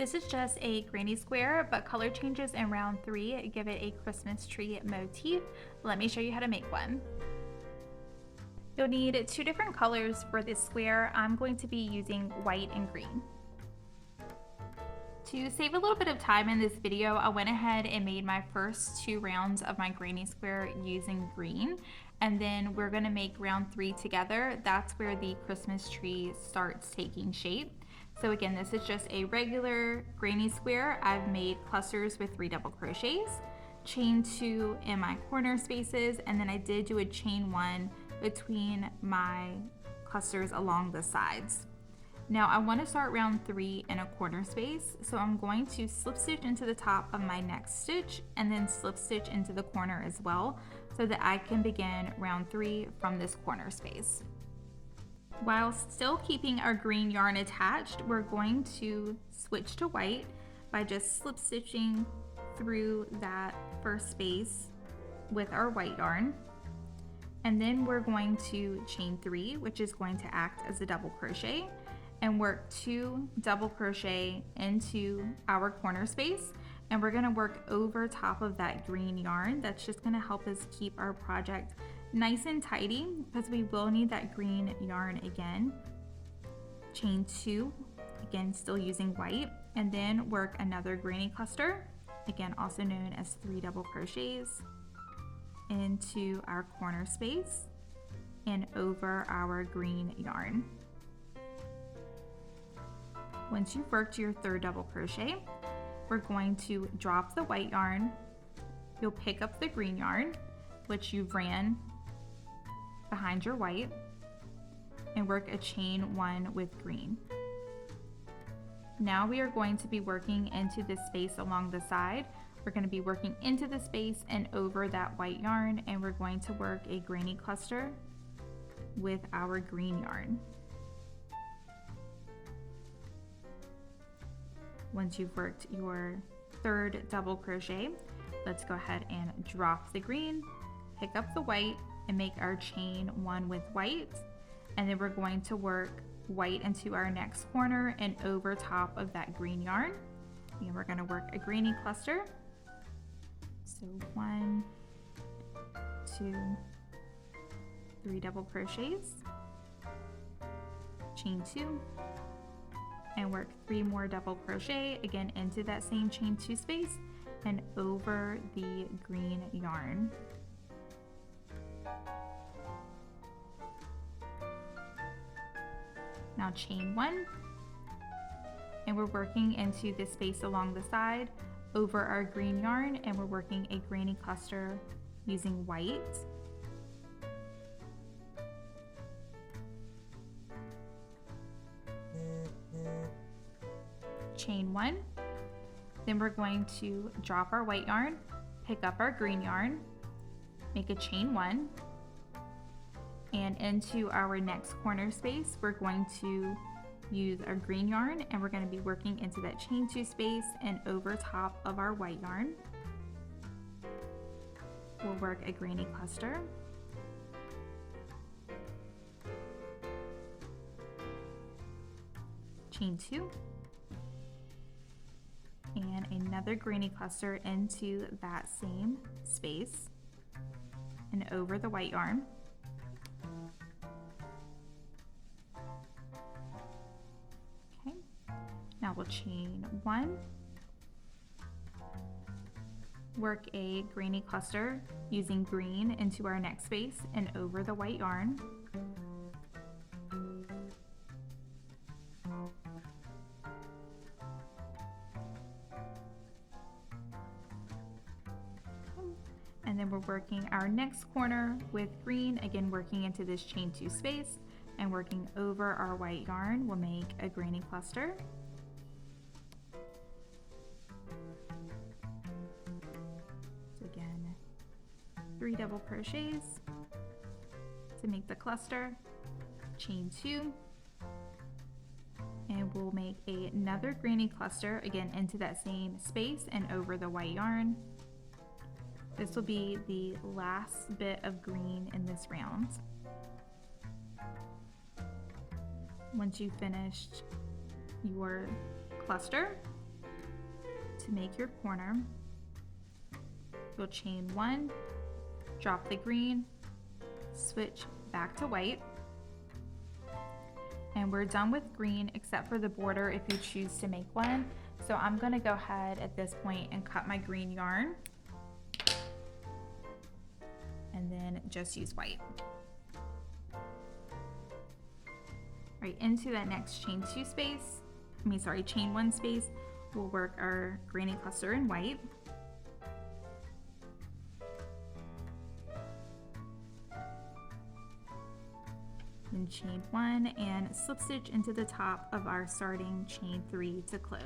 This is just a granny square, but color changes in round 3 give it a Christmas tree motif. Let me show you how to make one. You'll need 2 different colors for this square. I'm going to be using white and green. To save a little bit of time in this video, I went ahead and made my first 2 rounds of my granny square using green, and then we're going to make round 3 together. That's where the Christmas tree starts taking shape. So again, this is just a regular granny square. I've made clusters with 3 double crochets, chain 2 in my corner spaces, and then I did do a chain 1 between my clusters along the sides. Now I want to start round 3 in a corner space, so I'm going to slip stitch into the top of my next stitch and then slip stitch into the corner as well, so that I can begin round 3 from this corner space. While still keeping our green yarn attached, we're going to switch to white by just slip stitching through that first space with our white yarn. And then we're going to chain 3, which is going to act as a double crochet, and work 2 double crochet into our corner space. And we're gonna work over top of that green yarn. That's just gonna help us keep our project nice and tidy, because we will need that green yarn again. Chain 2, again still using white, and then work another granny cluster, again also known as 3 double crochets, into our corner space and over our green yarn. Once you've worked your 3rd double crochet, we're going to drop the white yarn. You'll pick up the green yarn, which you've ran behind your white, and work a chain 1 with green. Now we are going to be working into this space along the side. We're going to be working into the space and over that white yarn, and we're going to work a granny cluster with our green yarn. Once you've worked your 3rd double crochet, let's go ahead and drop the green, pick up the white, and make our chain 1 with white, and then we're going to work white into our next corner and over top of that green yarn. And we're going to work a granny cluster. So 1, 2, 3 double crochets, chain 2, and work 3 more double crochet again into that same chain 2 space and over the green yarn. Now chain 1, and we're working into this space along the side over our green yarn, and we're working a granny cluster using white. Chain 1, then we're going to drop our white yarn, pick up our green yarn, make a chain 1, and into our next corner space we're going to use our green yarn, and we're going to be working into that chain 2 space and over top of our white yarn. We'll work a granny cluster, chain 2, and another granny cluster into that same space and over the white yarn. Okay, now we'll chain 1, work a granny cluster using green into our next space and over the white yarn. And then we're working our next corner with green, again working into this chain 2 space and working over our white yarn. We'll make a granny cluster. So again, 3 double crochets to make the cluster, chain 2, and we'll make another granny cluster again into that same space and over the white yarn. This will be the last bit of green in this round. Once you've finished your cluster, to make your corner, you'll chain 1, drop the green, switch back to white, and we're done with green except for the border if you choose to make one. So I'm going to go ahead at this point and cut my green yarn and then just use white. Right into that next chain 2 space, chain 1 space, we'll work our granny cluster in white. Then chain 1 and slip stitch into the top of our starting chain 3 to close.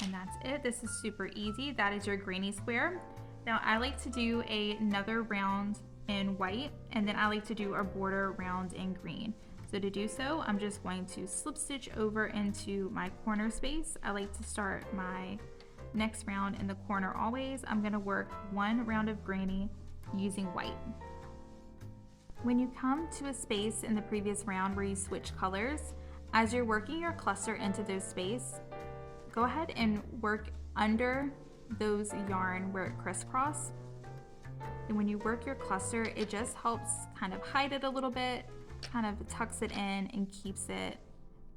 And that's it. This is super easy. That is your granny square. Now I like to do another round in white, and then I like to do a border round in green. So to do so, I'm just going to slip stitch over into my corner space. I like to start my next round in the corner always. I'm going to work 1 round of granny using white. When you come to a space in the previous round where you switch colors, as you're working your cluster into those space, go ahead and work under those yarn where it crisscross. And when you work your cluster, it just helps kind of hide it a little bit, kind of tucks it in and keeps it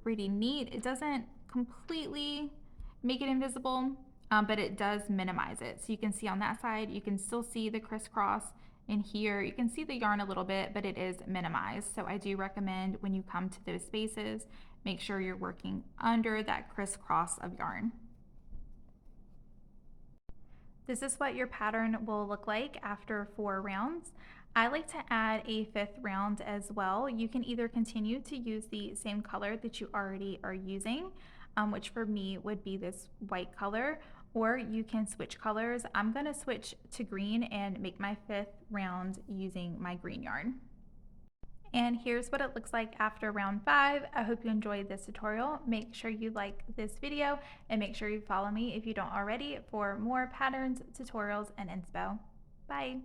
pretty neat. It doesn't completely make it invisible, but it does minimize it. So you can see on that side, you can still see the crisscross. In here, you can see the yarn a little bit, but it is minimized. So I do recommend when you come to those spaces, make sure you're working under that crisscross of yarn. This is what your pattern will look like after 4 rounds. I like to add a 5th round as well. You can either continue to use the same color that you already are using, which for me would be this white color, or you can switch colors. I'm gonna switch to green and make my 5th round using my green yarn. And here's what it looks like after round 5. I hope you enjoyed this tutorial. Make sure you like this video and make sure you follow me if you don't already for more patterns, tutorials, and inspo. Bye.